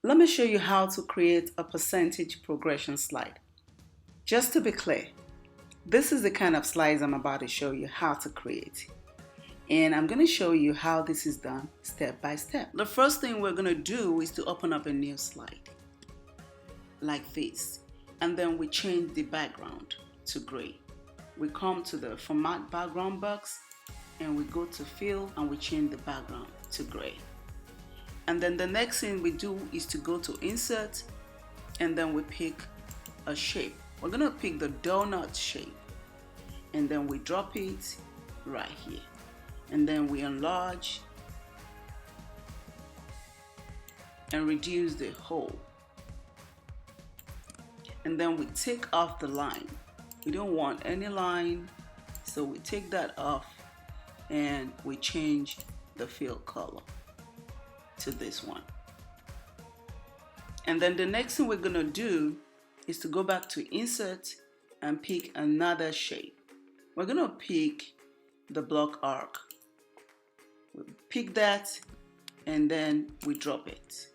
Let me show you how to create a percentage progression slide. Just to be clear, this is the kind of slides I'm about to show you how to create. And I'm going to show you how this is done step by step. The first thing we're going to do is to open up a new slide like this. And then we change the background to gray. We come to the format background box and we go to fill and we change the background to gray. And then the next thing we do is to go to insert and then we pick a shape. We're going to pick the donut shape and then we drop it right here. And then we enlarge and reduce the hole. And then we take off the line. We don't want any line, so we take that off and we change the fill color to this one. And then the next thing we're gonna do is to go back to insert and pick another shape. We're gonna pick the block arc. We pick that and then we drop it.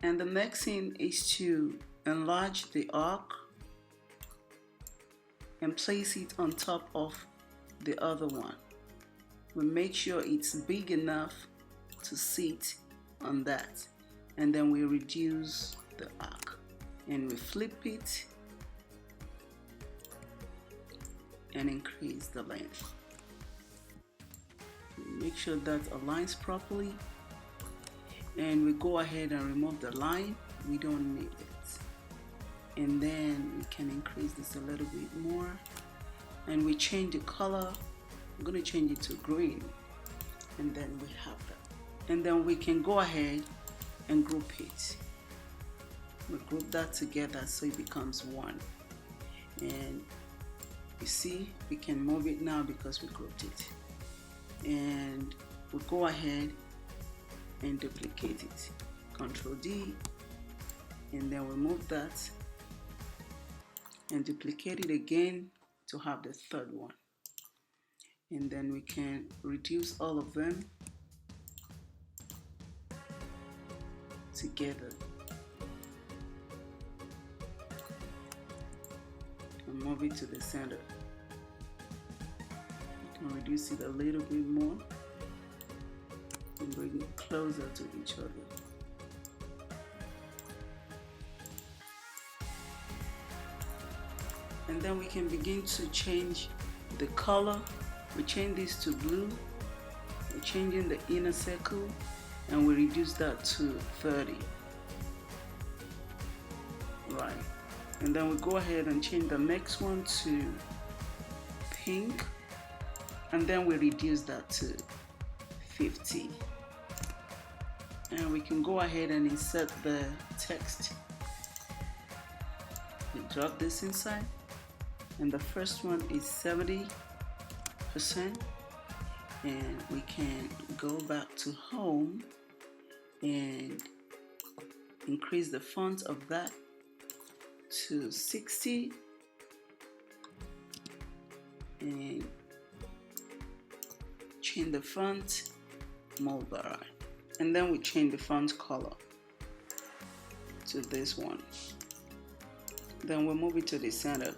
And the next thing is to enlarge the arc and place it on top of the other one. We make sure it's big enough to sit on that, and then we reduce the arc and we flip it and increase the length. Make sure that aligns properly, and we go ahead and remove the line. We don't need it. And then we can increase this a little bit more, and we change the color. I'm going to change it to green, and then we have that. And then we can go ahead and group it. We group that together so it becomes one. And you see, we can move it now because we grouped it. And we go ahead and duplicate it. Control D, and then we move that and duplicate it again to have the third one. And then we can reduce all of them together and move it to the center. You can reduce it a little bit more and bring it closer to each other. And then we can begin to change the color. We change this to blue. We're changing the inner circle and we reduce that to 30. Right. And then we go ahead and change the next one to pink. And then we reduce that to 50. And we can go ahead and insert the text. We drop this inside. And the first one is 70%, and we can go back to home and increase the font of that to 60 and change the font Mulberry, and then we change the font color to this one. Then we'll move it to the center.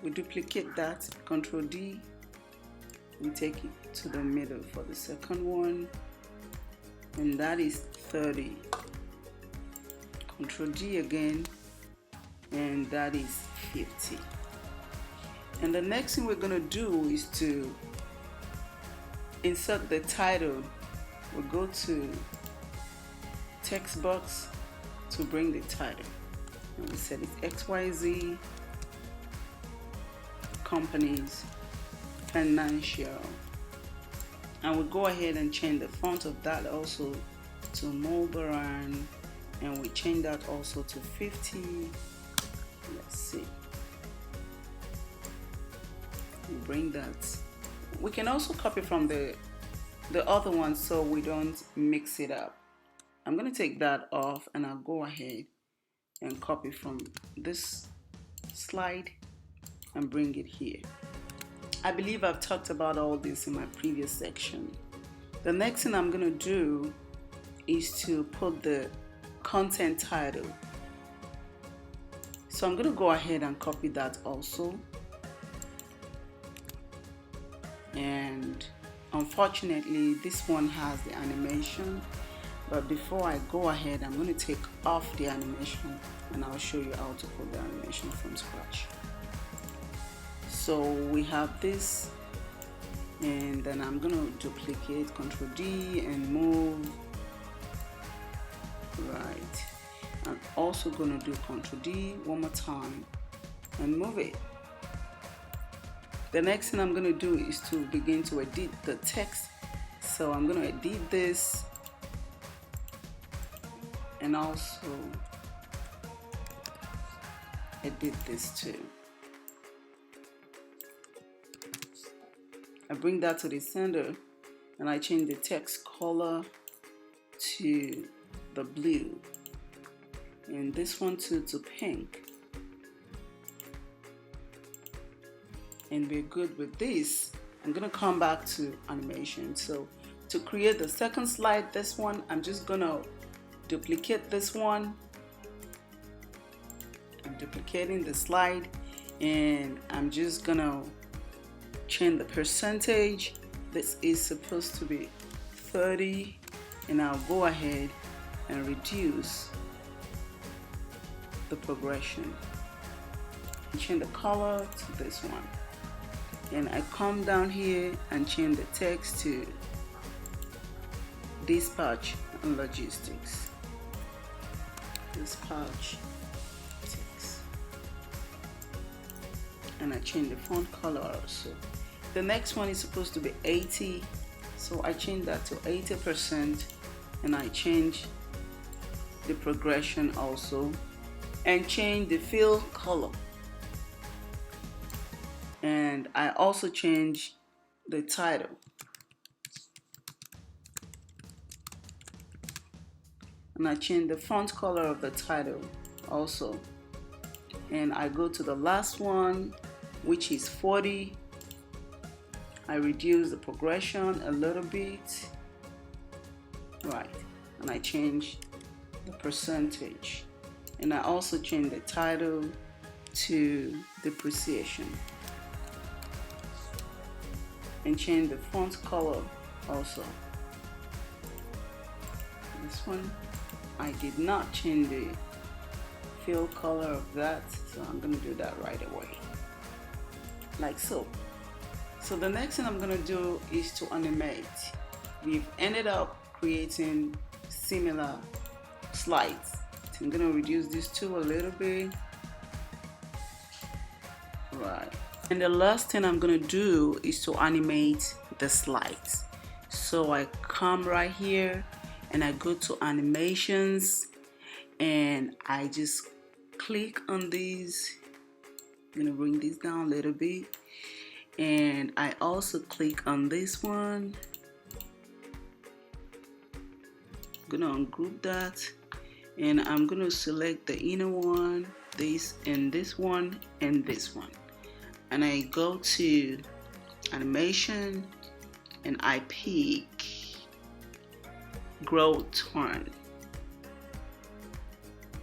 We duplicate that, Control D, we take it to the middle for the second one, and that is 30. Control D again, and that is 50. And the next thing we're going to do is to insert the title. We'll go to text box to bring the title, and we set it XYZ companies financial, and we'll go ahead and change the font of that also to Mulberry, and we change that also to 50. Let's see, we bring that. We can also copy from the other one so we don't mix it up. I'm going to take that off and I'll go ahead and copy from this slide and bring it here. I believe I've talked about all this in my previous section. The next thing I'm going to do is to put the content title. So I'm going to go ahead and copy that also. And unfortunately, this one has the animation. But before I go ahead, I'm going to take off the animation and I'll show you how to put the animation from scratch. So we have this, and then I'm going to duplicate, Ctrl D, and move. Right. I'm also going to do Ctrl D one more time and move it. The next thing I'm going to do is to begin to edit the text. So I'm going to edit this and also edit this too. I bring that to the center and I change the text color to the blue and this one too to pink. And we're good with this. I'm gonna come back to animation. So to create the second slide, this one, I'm just gonna duplicate this one. I'm duplicating the slide and I'm just gonna change the percentage. This is supposed to be 30 and I'll go ahead and reduce the progression. Change the color to this one. And I come down here and change the text to dispatch and logistics. Dispatch text. And I change the font color also. The next one is supposed to be 80, so I change that to 80% and I change the progression also and change the fill color. And I also change the title. And I change the font color of the title also. And I go to the last one, which is 40. I reduce the progression a little bit. Right. And I change the percentage. And I also change the title to depreciation. And change the font color also. This one, I did not change the fill color of that, so I'm going to do that right away, like so. So the next thing I'm going to do is to animate. We've ended up creating similar slides. So I'm going to reduce this too a little bit. Right. And the last thing I'm going to do is to animate the slides. So I come right here and I go to animations and I just click on these. I'm going to bring this down a little bit. And I also click on this one. I'm going to ungroup that. And I'm going to select the inner one, this and this one and this one. And I go to animation and I pick grow turn.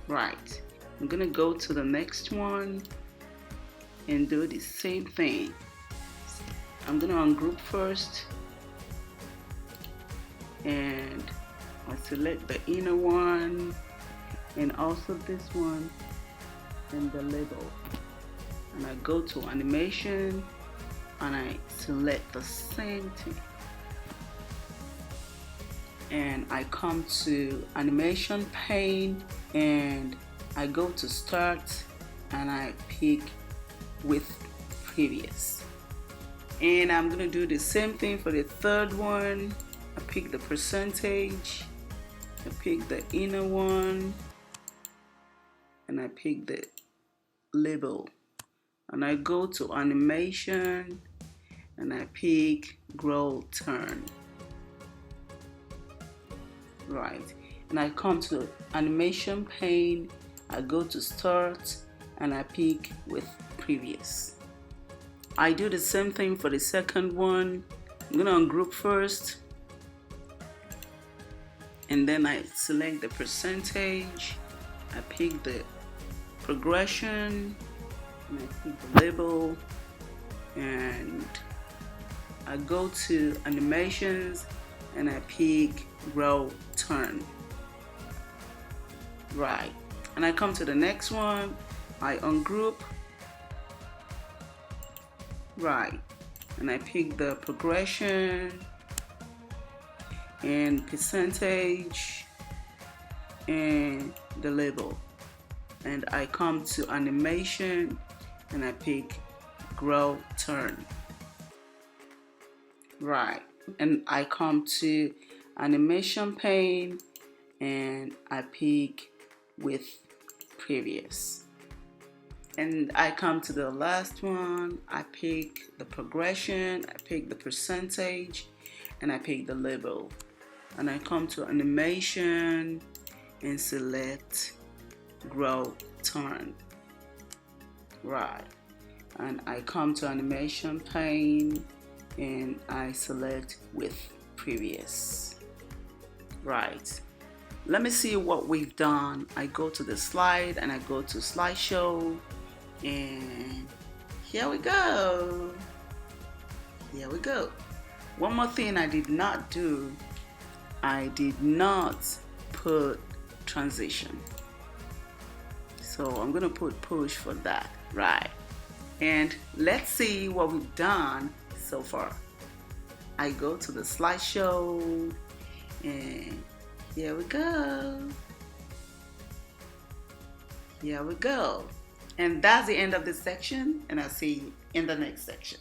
Right. I'm gonna go to the next one and do the same thing. I'm gonna ungroup first and I select the inner one and also this one and the label. And I go to animation and I select the same thing. And I come to animation pane and I go to start and I pick with previous. And I'm gonna do the same thing for the third one. I pick the percentage, I pick the inner one, and I pick the label. And I go to animation and I pick grow turn. Right. And I come to animation pane, I go to start and I pick with previous. I do the same thing for the second one. I'm gonna ungroup first and then I select the percentage, I pick the progression, and I pick the label, and I go to animations and I pick grow turn. Right, and I come to the next one, I ungroup. Right, and I pick the progression and percentage and the label, and I come to animation and I pick grow turn. Right, and I come to animation pane and I pick with previous, and I come to the last one, I pick the progression, I pick the percentage, and I pick the label, and I come to animation and select grow turn. Right, and I come to animation pane and I select with previous. Right, let me see what we've done. I go to the slide and I go to slideshow, and here we go. Here we go. One more thing I did not do, I did not put transition. So I'm gonna put push for that, right? And let's see what we've done so far. I go to the slideshow, and here we go. Here we go. And that's the end of this section, and I'll see you in the next section.